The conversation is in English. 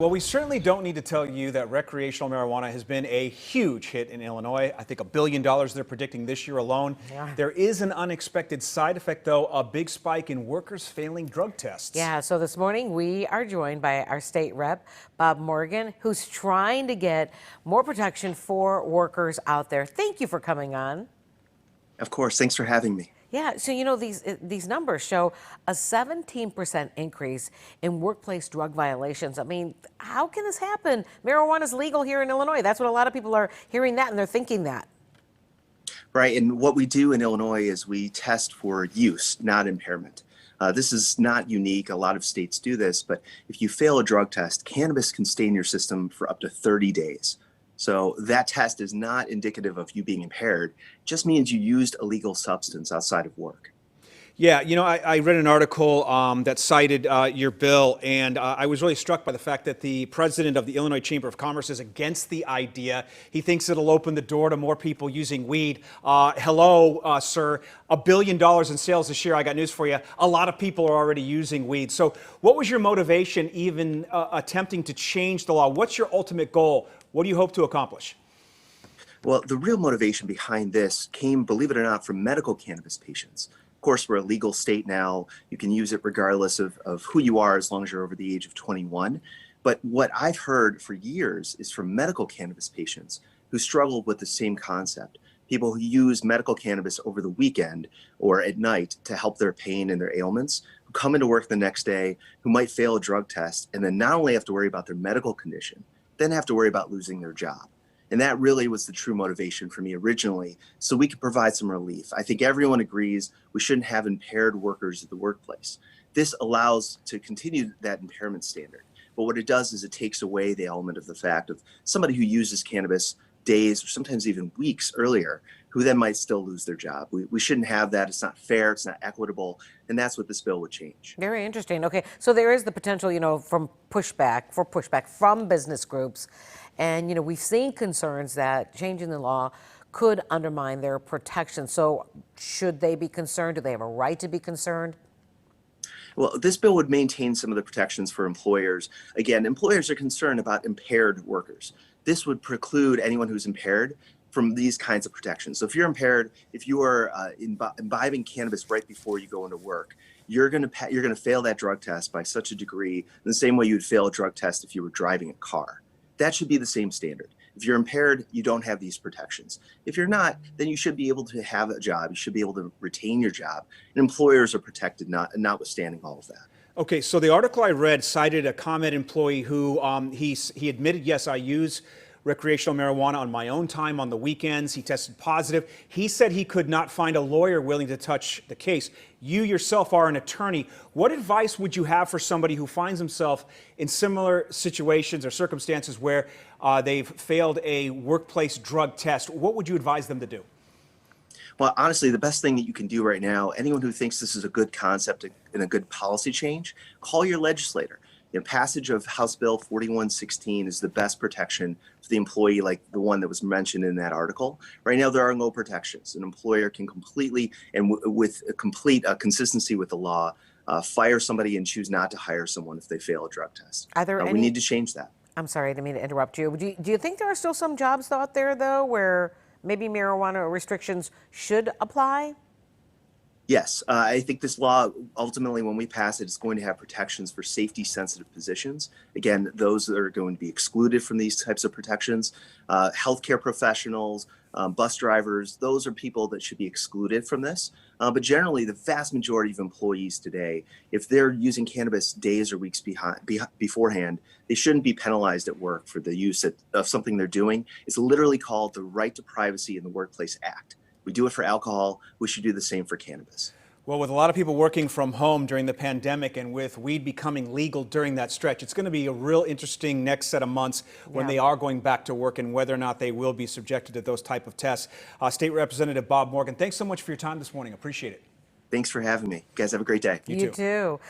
Well, we certainly don't need to tell you that recreational marijuana has been a huge hit in Illinois. I think $1 billion they're predicting this year alone. Yeah. There is an unexpected side effect, though, a big spike in workers failing drug tests. Yeah, so this morning we are joined by our state rep, Bob Morgan, who's trying to get more protection for workers out there. Thank you for coming on. Of course. Thanks for having me. Yeah, so these numbers show a 17% increase in workplace drug violations. I mean, how can this happen? Marijuana is legal here in Illinois. That's what a lot of people are hearing that and they're thinking that. Right. And what we do in Illinois is we test for use, not impairment. This is not unique. A lot of states do this. But if you fail a drug test, cannabis can stay in your system for up to 30 days. So that test is not indicative of you being impaired. It just means you used a legal substance outside of work. Yeah, I read an article that cited your bill, and I was really struck by the fact that the president of the Illinois Chamber of Commerce is against the idea. He thinks it'll open the door to more people using weed. Hello, sir. $1 billion in sales this year. I got news for you. A lot of people are already using weed. So what was your motivation even attempting to change the law? What's your ultimate goal? What do you hope to accomplish? Well, the real motivation behind this came, believe it or not, from medical cannabis patients. Of course, we're a legal state now. You can use it regardless of who you are, as long as you're over the age of 21. But what I've heard for years is from medical cannabis patients who struggle with the same concept. People who use medical cannabis over the weekend or at night to help their pain and their ailments, who come into work the next day, who might fail a drug test, and then not only have to worry about their medical condition, then have to worry about losing their job. And that really was the true motivation for me originally, so we could provide some relief. I think everyone agrees we shouldn't have impaired workers at the workplace. This allows to continue that impairment standard. But what it does is it takes away the element of the fact of somebody who uses cannabis days or sometimes even weeks earlier, who then might still lose their job. We shouldn't have that. It's not fair. It's not equitable. And that's what this bill would change. Very interesting. Okay, so there is the potential, from pushback from business groups. And, we've seen concerns that changing the law could undermine their protection. So should they be concerned? Do they have a right to be concerned? Well, this bill would maintain some of the protections for employers. Again, employers are concerned about impaired workers. This would preclude anyone who's impaired from these kinds of protections. So if you're impaired, if you are imbibing cannabis right before you go into work, you're going to fail that drug test by such a degree in the same way you would fail a drug test if you were driving a car. That should be the same standard. If you're impaired, you don't have these protections. If you're not, then you should be able to have a job. You should be able to retain your job. And employers are protected, notwithstanding all of that. Okay, so the article I read cited a ComEd employee who he admitted, yes, I use recreational marijuana on my own time on the weekends. He tested positive. He said he could not find a lawyer willing to touch the case. You yourself are an attorney. What advice would you have for somebody who finds himself in similar situations or circumstances where they've failed a workplace drug test? What would you advise them to do? Well, honestly, the best thing that you can do right now, anyone who thinks this is a good concept and a good policy change, call your legislator. Passage of House Bill 4116 is the best protection for the employee, like the one that was mentioned in that article. Right now, there are no protections. An employer can completely, and with a complete consistency with the law, fire somebody and choose not to hire someone if they fail a drug test. Are there we need to change that. I'm sorry, I didn't mean to interrupt you. Do you think there are still some jobs out there, though, where maybe marijuana restrictions should apply? Yes, I think this law, ultimately, when we pass it, is going to have protections for safety-sensitive positions. Again, those that are going to be excluded from these types of protections. Healthcare professionals, bus drivers, those are people that should be excluded from this. But generally, the vast majority of employees today, if they're using cannabis days or weeks beforehand, they shouldn't be penalized at work for the use of something they're doing. It's literally called the Right to Privacy in the Workplace Act. We do it for alcohol. We should do the same for cannabis. Well, with a lot of people working from home during the pandemic and with weed becoming legal during that stretch, it's going to be a real interesting next set of months when they are going back to work and whether or not they will be subjected to those type of tests. State Representative Bob Morgan, thanks so much for your time this morning. Appreciate it. Thanks for having me. You guys have a great day. You too.